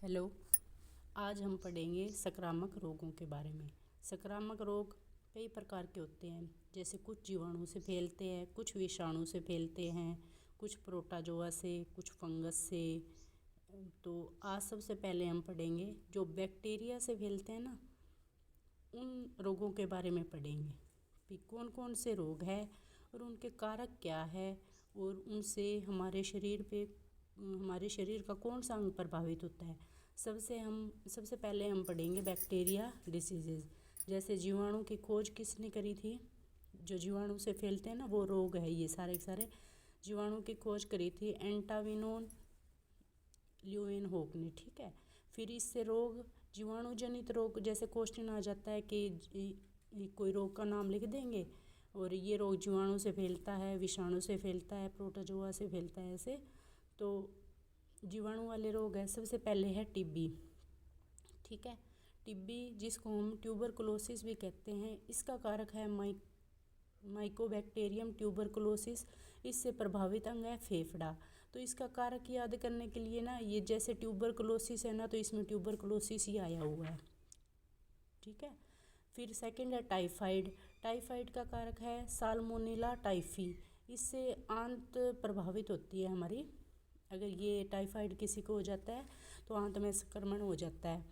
Hello. आज हम पढ़ेंगे संक्रामक रोगों के बारे में। संक्रामक रोग कई प्रकार के होते हैं, जैसे कुछ जीवाणु से फैलते हैं, कुछ विषाणु से फैलते हैं, कुछ प्रोटोजोआ से, कुछ फंगस से। तो आज सबसे पहले हम पढ़ेंगे जो बैक्टीरिया से फैलते हैं ना, उन रोगों के बारे में पढ़ेंगे कि कौन कौन से रोग हैं और उनके कारक क्या है और उनसे हमारे शरीर का कौन सा अंग प्रभावित होता है। सबसे पहले हम पढ़ेंगे बैक्टीरिया डिसीजेज। जैसे जीवाणु की खोज किसने करी थी? जो जीवाणु से फैलते हैं ना, वो रोग है ये सारे के सारे। जीवाणु की खोज करी थी एंटाविनोन ल्यूवेनहोक ने, ठीक है। फिर इससे रोग, जीवाणु जनित रोग, जैसे क्वेश्चन आ जाता है कि कोई रोग का नाम लिख देंगे और ये रोग जीवाणु से फैलता है, विषाणु से फैलता है, प्रोटोजोआ से फैलता है, ऐसे। तो जीवाणु वाले रोग है, सबसे पहले है टीबी, ठीक है। टीबी जिसको हम ट्यूबरकुलोसिस भी कहते हैं, इसका कारक है माइकोबैक्टीरियम ट्यूबरकुलोसिस। इससे प्रभावित अंग है फेफड़ा। तो इसका कारक याद करने के लिए ना, ये जैसे ट्यूबरकुलोसिस है ना, तो इसमें ट्यूबरकुलोसिस ही आया हुआ है, ठीक है। फिर सेकंड है टाइफाइड। टाइफाइड का कारक है साल्मोनेला टाइफी। इससे आंत प्रभावित होती है हमारी। अगर ये टाइफाइड किसी को हो जाता है तो आंत में संक्रमण हो जाता है।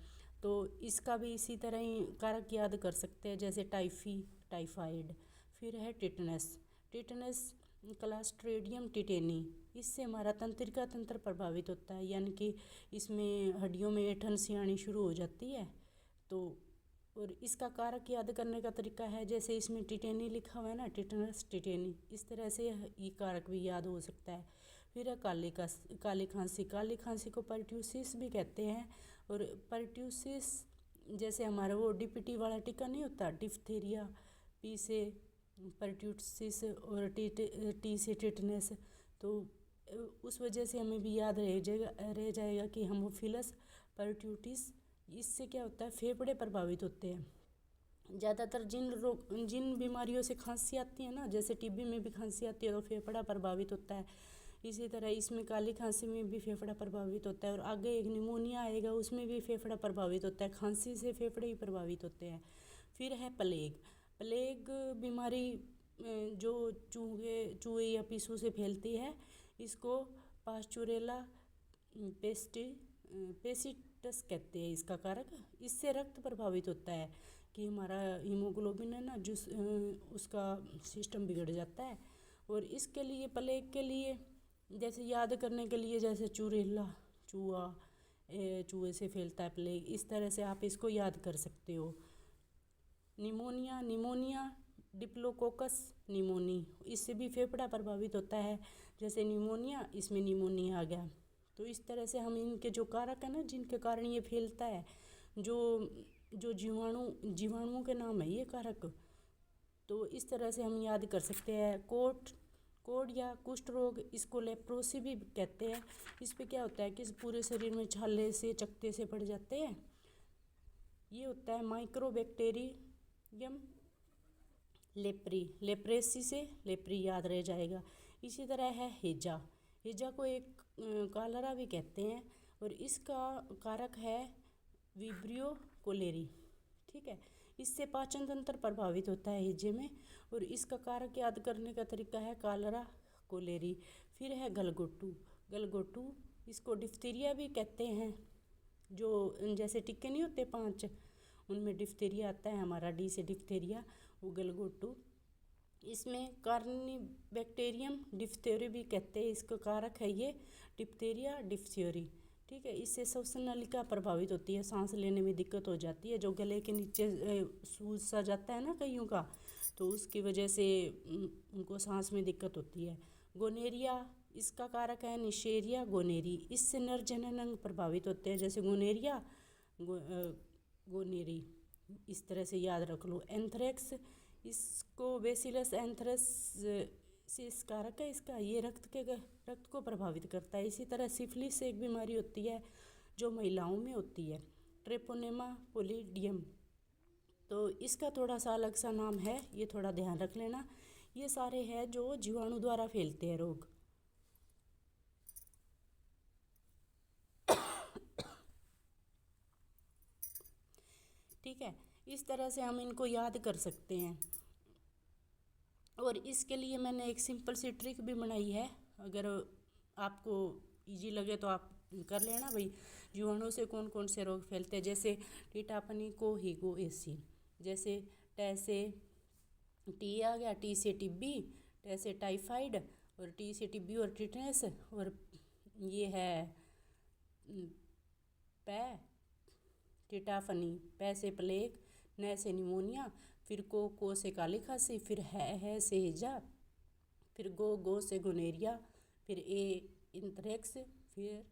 तो इसका भी इसी तरह ही कारक याद कर सकते हैं, जैसे टाइफाइड। फिर है टिटनस। Tetanus Clostridium tetani. इससे हमारा तंत्रिका तंत्र प्रभावित होता है, यानी कि इसमें हड्डियों में ऐंठन सी आनी शुरू हो जाती है। तो और इसका कारक याद करने का तरीका है, जैसे इसमें टिटेनी लिखा हुआ है ना, टिटनस टिटेनी, इस तरह से ये कारक भी याद हो सकता है। फिर है काली खांसी। काली खांसी को परट्यूसिस भी कहते हैं। और परट्यूसिस जैसे हमारा वो डीपीटी वाला टीका नहीं होता, डिप्थीरिया, पी से परट्यूसिस और टी से टिटनेस। तो उस वजह से हमें भी याद रह जाएगा कि हेमोफिलस परट्यूटिस। इससे क्या होता है, फेफड़े प्रभावित होते हैं। ज़्यादातर जिन बीमारियों से खांसी आती है ना, जैसे टीबी में भी खांसी आती है तो फेफड़ा प्रभावित होता है। इसी तरह इसमें काली खांसी में भी फेफड़ा प्रभावित होता है। और आगे एक निमोनिया आएगा, उसमें भी फेफड़ा प्रभावित होता है। खांसी से फेफड़े ही प्रभावित होते हैं। फिर है प्लेग। प्लेग बीमारी जो चूहे या पिस्सू से फैलती है, इसको पास्चुरेला पेसिटस कहते हैं इसका कारक। इससे रक्त प्रभावित होता है कि हमारा हीमोग्लोबिन है ना, उसका सिस्टम बिगड़ जाता है। और इसके लिए, प्लेग के लिए, जैसे याद करने के लिए, जैसे चूहे से फैलता है प्लेग, इस तरह से आप इसको याद कर सकते हो। निमोनिया डिप्लोकोकस निमोनी, इससे भी फेफड़ा प्रभावित होता है। जैसे निमोनिया, इसमें निमोनिया आ गया। तो इस तरह से हम इनके जो कारक है ना, जिनके कारण ये फैलता है, जो जीवाणुओं के नाम है ये कारक। तो इस तरह से हम याद कर सकते हैं। कोढ़ या कुष्ठ रोग, इसको लेप्रोसी भी कहते हैं। इस पे क्या होता है कि पूरे शरीर में छाले से, चकत्ते से पड़ जाते हैं। ये होता है माइक्रोबैक्टीरियम लेप्रेसी से लेप्री याद रह जाएगा। इसी तरह है हेजा को एक कालरा भी कहते हैं। और इसका कारक है विब्रियो कोलेरी, ठीक है। इससे पाचन तंत्र प्रभावित होता है हेजे में। और इसका कारक याद करने का तरीका है कालरा कोलेरी। फिर है गलगोटू, इसको डिप्थीरिया भी कहते हैं। जो जैसे टीके नहीं होते 5, उनमें डिप्थीरिया आता है हमारा, डी से डिप्थीरिया, वो गलगोटू। इसमें कार्निबैक्टीरियम डिप्थेरी भी कहते हैं, इसका कारक है ये डिप्थीरिया डिप्थेरी, ठीक है। इससे श्वसन नलिका प्रभावित होती है, सांस लेने में दिक्कत हो जाती है। जो गले के नीचे सूज सा जाता है ना कईयों का, तो उसकी वजह से उनको सांस में दिक्कत होती है। गोनेरिया, इसका कारक है निशेरिया गोनेरी। इससे नर जनन अंग प्रभावित होते हैं, जैसे गोनेरी, इस तरह से याद रख लो। एंथ्रेक्स, इसको बेसिलस एंथ्रेसिस कारक है इसका, ये रक्त को प्रभावित करता है। इसी तरह सिफिलिस एक बीमारी होती है जो महिलाओं में होती है, ट्रेपोनेमा पोलिडियम। तो इसका थोड़ा सा अलग सा नाम है, ये थोड़ा ध्यान रख लेना। ये सारे हैं जो जीवाणु द्वारा फैलते हैं रोग। ठीक है, इस तरह से हम इनको याद कर सकते हैं। और इसके लिए मैंने एक सिंपल सी ट्रिक भी बनाई है, अगर आपको इजी लगे तो आप कर लेना भाई। जीवाणु से कौन कौन से रोग फैलते हैं, जैसे टीटापनी को हीगो एसिन, जैसे ट से टी आ गया, टी से टीबी, ट से टाइफाइड, और टी से टीबी और टिटनेस, और ये है पै टीटाफनी, पै से प्लेग, न से निमोनिया, फिर को से काली खांसी, फिर है से हैजा, फिर गो से गोनेरिया, फिर ए इंथ्रेक्स, फिर